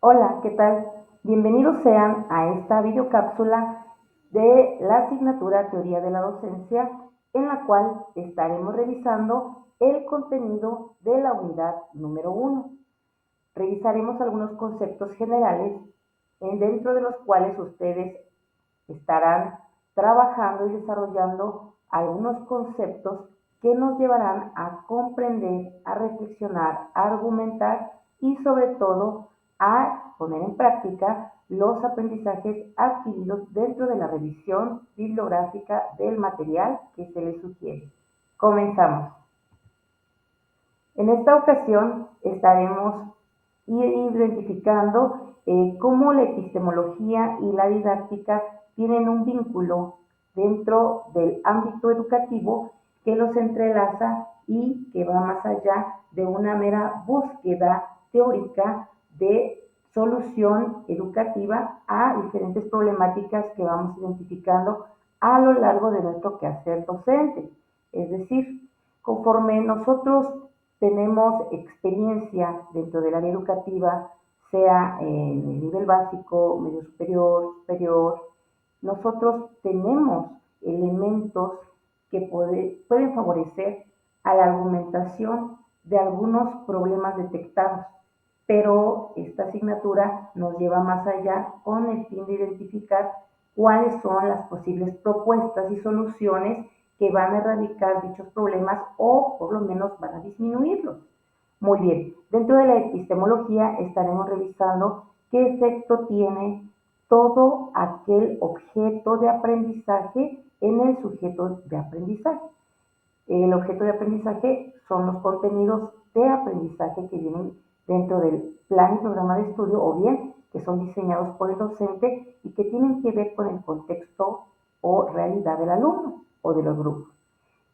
Hola, ¿qué tal? Bienvenidos sean a esta videocápsula de la asignatura Teoría de la Docencia, en la cual estaremos revisando el contenido de la unidad número 1. Revisaremos algunos conceptos generales dentro de los cuales ustedes estarán trabajando y desarrollando algunos conceptos que nos llevarán a comprender, a reflexionar, a argumentar y sobre todo a poner en práctica los aprendizajes adquiridos dentro de la revisión bibliográfica del material que se les sugiere. Comenzamos. En esta ocasión estaremos identificando cómo la epistemología y la didáctica tienen un vínculo dentro del ámbito educativo que los entrelaza y que va más allá de una mera búsqueda teórica de solución educativa a diferentes problemáticas que vamos identificando a lo largo de nuestro quehacer docente. Es decir, conforme nosotros tenemos experiencia dentro del área educativa, sea en el nivel básico, medio superior, nosotros tenemos elementos que pueden favorecer a la argumentación de algunos problemas detectados, pero esta asignatura nos lleva más allá con el fin de identificar cuáles son las posibles propuestas y soluciones que van a erradicar dichos problemas o por lo menos van a disminuirlos. Muy bien, dentro de la epistemología estaremos revisando qué efecto tiene todo aquel objeto de aprendizaje en el sujeto de aprendizaje. El objeto de aprendizaje son los contenidos de aprendizaje que vienen dentro del plan y programa de estudio o bien que son diseñados por el docente y que tienen que ver con el contexto o realidad del alumno o de los grupos.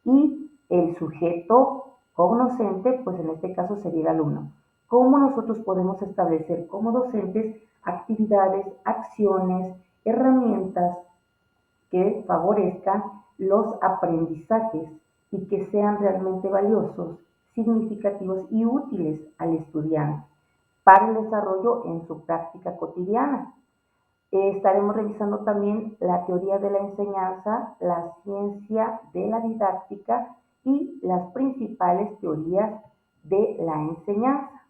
Y el sujeto cognoscente, pues en este caso sería el alumno. ¿Cómo nosotros podemos establecer como docentes actividades, acciones, herramientas que favorezcan los aprendizajes y que sean realmente valiosos, significativos y útiles al estudiante para el desarrollo en su práctica cotidiana? Estaremos revisando también la teoría de la enseñanza, la ciencia de la didáctica y las principales teorías de la enseñanza.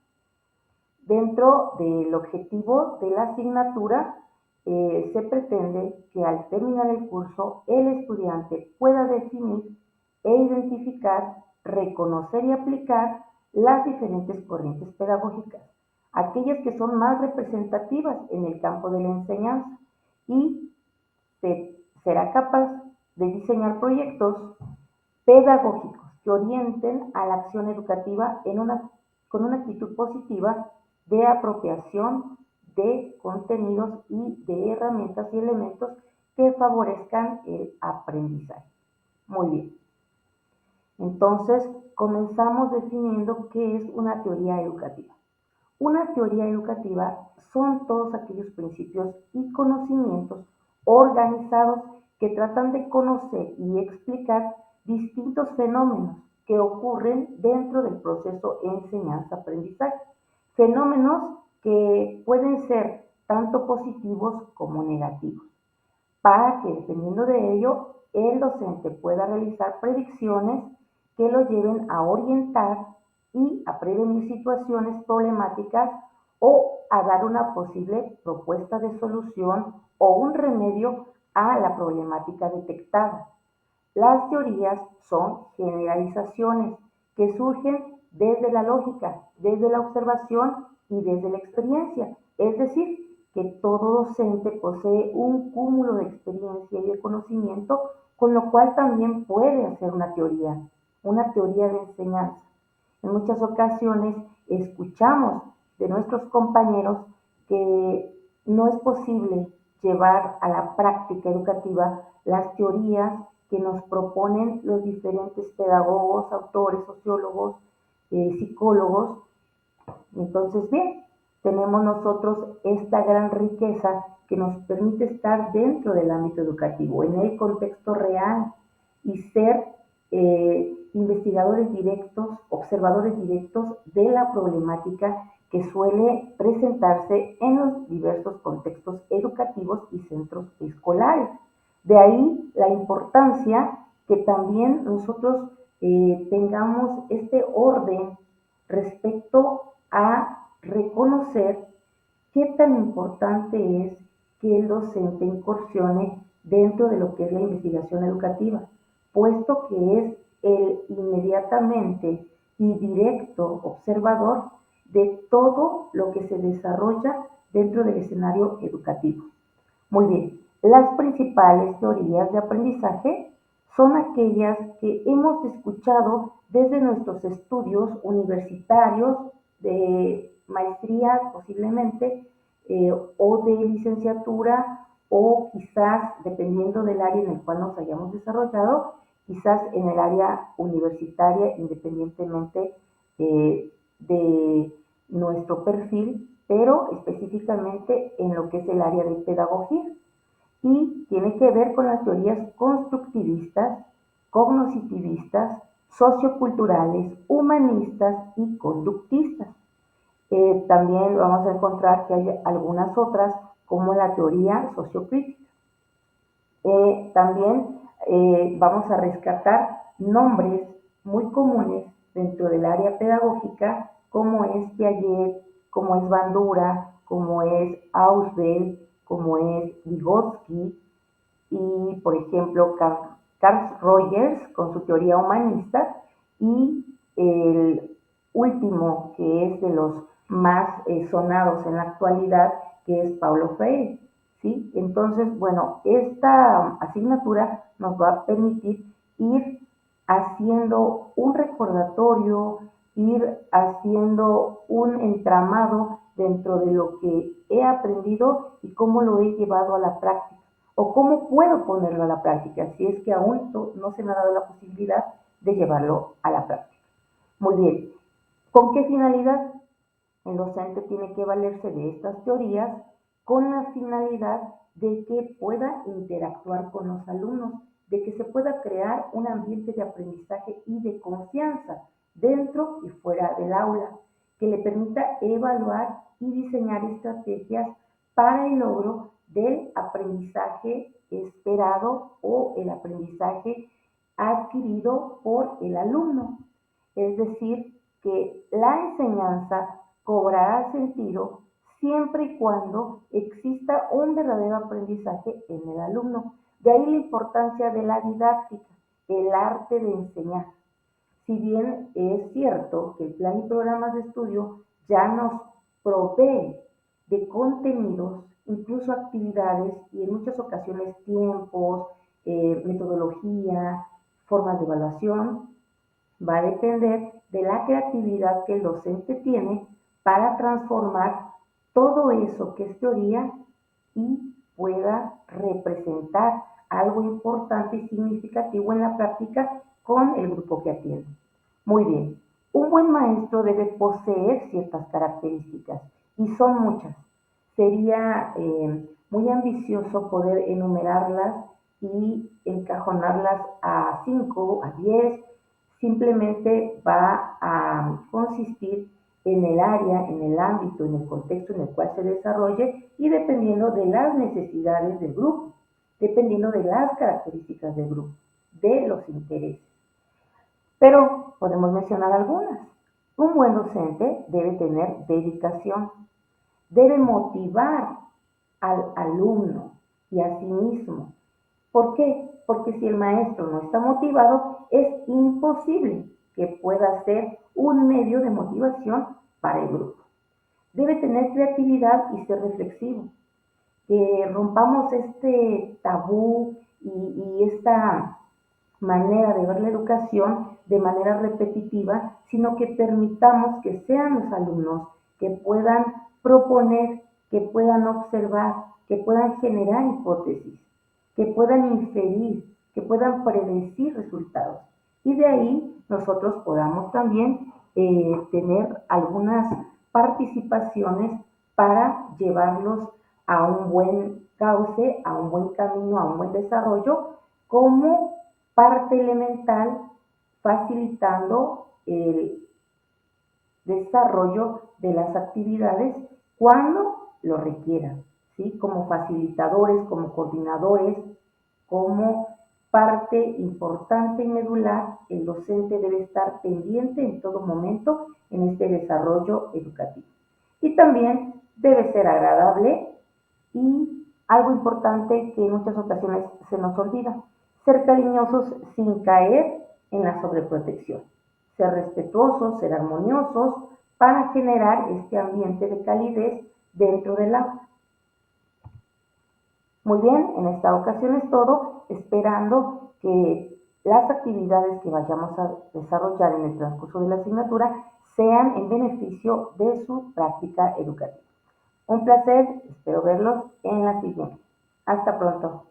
Dentro del objetivo de la asignatura, se pretende que al terminar el curso el estudiante pueda definir e identificar, reconocer y aplicar las diferentes corrientes pedagógicas, aquellas que son más representativas en el campo de la enseñanza, y será capaz de diseñar proyectos pedagógicos que orienten a la acción educativa con una actitud positiva de apropiación de contenidos y de herramientas y elementos que favorezcan el aprendizaje. Muy bien. Entonces, comenzamos definiendo qué es una teoría educativa. Una teoría educativa son todos aquellos principios y conocimientos organizados que tratan de conocer y explicar distintos fenómenos que ocurren dentro del proceso enseñanza-aprendizaje. Fenómenos que pueden ser tanto positivos como negativos, para que dependiendo de ello, el docente pueda realizar predicciones que lo lleven a orientar y a prevenir situaciones problemáticas o a dar una posible propuesta de solución o un remedio a la problemática detectada. Las teorías son generalizaciones que surgen desde la lógica, desde la observación y desde la experiencia. Es decir, que todo docente posee un cúmulo de experiencia y de conocimiento, con lo cual también puede hacer una teoría de enseñanza. En muchas ocasiones escuchamos de nuestros compañeros que no es posible llevar a la práctica educativa las teorías que nos proponen los diferentes pedagogos, autores, sociólogos, psicólogos. Entonces, bien, tenemos nosotros esta gran riqueza que nos permite estar dentro del ámbito educativo, en el contexto real y ser investigadores directos, observadores directos de la problemática que suele presentarse en los diversos contextos educativos y centros escolares. De ahí la importancia que también nosotros tengamos este orden respecto a reconocer qué tan importante es que el docente incursione dentro de lo que es la investigación educativa, puesto que es el inmediatamente y directo observador de todo lo que se desarrolla dentro del escenario educativo. Muy bien, las principales teorías de aprendizaje son aquellas que hemos escuchado desde nuestros estudios universitarios, de maestría posiblemente, o de licenciatura, o quizás, dependiendo del área en el cual nos hayamos desarrollado, quizás en el área universitaria, independientemente de nuestro perfil, pero específicamente en lo que es el área de pedagogía. Y tiene que ver con las teorías constructivistas, cognoscitivistas, socioculturales, humanistas y conductistas. También vamos a encontrar que hay algunas otras, como la teoría sociocrítica. También vamos a rescatar nombres muy comunes dentro del área pedagógica, como es Piaget, como es Bandura, como es Ausubel, como es Vygotsky, y por ejemplo Carl Rogers con su teoría humanista, y el último, que es de los más sonados en la actualidad, que es Paulo Freire. ¿Sí? Entonces, bueno, esta asignatura nos va a permitir ir haciendo un recordatorio, ir haciendo un entramado dentro de lo que he aprendido y cómo lo he llevado a la práctica, o cómo puedo ponerlo a la práctica, si es que aún no se me ha dado la posibilidad de llevarlo a la práctica. Muy bien, ¿con qué finalidad? El docente tiene que valerse de estas teorías con la finalidad de que pueda interactuar con los alumnos, de que se pueda crear un ambiente de aprendizaje y de confianza dentro y fuera del aula, que le permita evaluar y diseñar estrategias para el logro del aprendizaje esperado o el aprendizaje adquirido por el alumno. Es decir, que la enseñanza cobrará sentido siempre y cuando exista un verdadero aprendizaje en el alumno. De ahí la importancia de la didáctica, el arte de enseñar. Si bien es cierto que el plan y programas de estudio ya nos provee de contenidos, incluso actividades y en muchas ocasiones tiempos, metodología, formas de evaluación, va a depender de la creatividad que el docente tiene para transformar todo eso que es teoría y pueda representar algo importante y significativo en la práctica con el grupo que atiende. Muy bien, un buen maestro debe poseer ciertas características y son muchas. Sería muy ambicioso poder enumerarlas y encajonarlas a 5, a 10. Simplemente va a consistir en el área, en el ámbito, en el contexto en el cual se desarrolle y dependiendo de las necesidades del grupo, dependiendo de las características del grupo, de los intereses. Pero podemos mencionar algunas. Un buen docente debe tener dedicación, debe motivar al alumno y a sí mismo. ¿Por qué? Porque si el maestro no está motivado, es imposible que pueda ser un medio de motivación para el grupo. Debe tener creatividad y ser reflexivo. Que rompamos este tabú y esta manera de ver la educación de manera repetitiva, sino que permitamos que sean los alumnos que puedan proponer, que puedan observar, que puedan generar hipótesis, que puedan inferir, que puedan predecir resultados. Y de ahí nosotros podamos también tener algunas participaciones para llevarlos a un buen cauce, a un buen camino, a un buen desarrollo, como parte elemental facilitando el desarrollo de las actividades cuando lo requieran, ¿sí? Como facilitadores, como coordinadores, como parte importante y medular, el docente debe estar pendiente en todo momento en este desarrollo educativo. Y también debe ser agradable y algo importante que en muchas ocasiones se nos olvida, ser cariñosos sin caer en la sobreprotección, ser respetuosos, ser armoniosos para generar este ambiente de calidez dentro del aula. Muy bien, en esta ocasión es todo, esperando que las actividades que vayamos a desarrollar en el transcurso de la asignatura sean en beneficio de su práctica educativa. Un placer, espero verlos en la siguiente. Hasta pronto.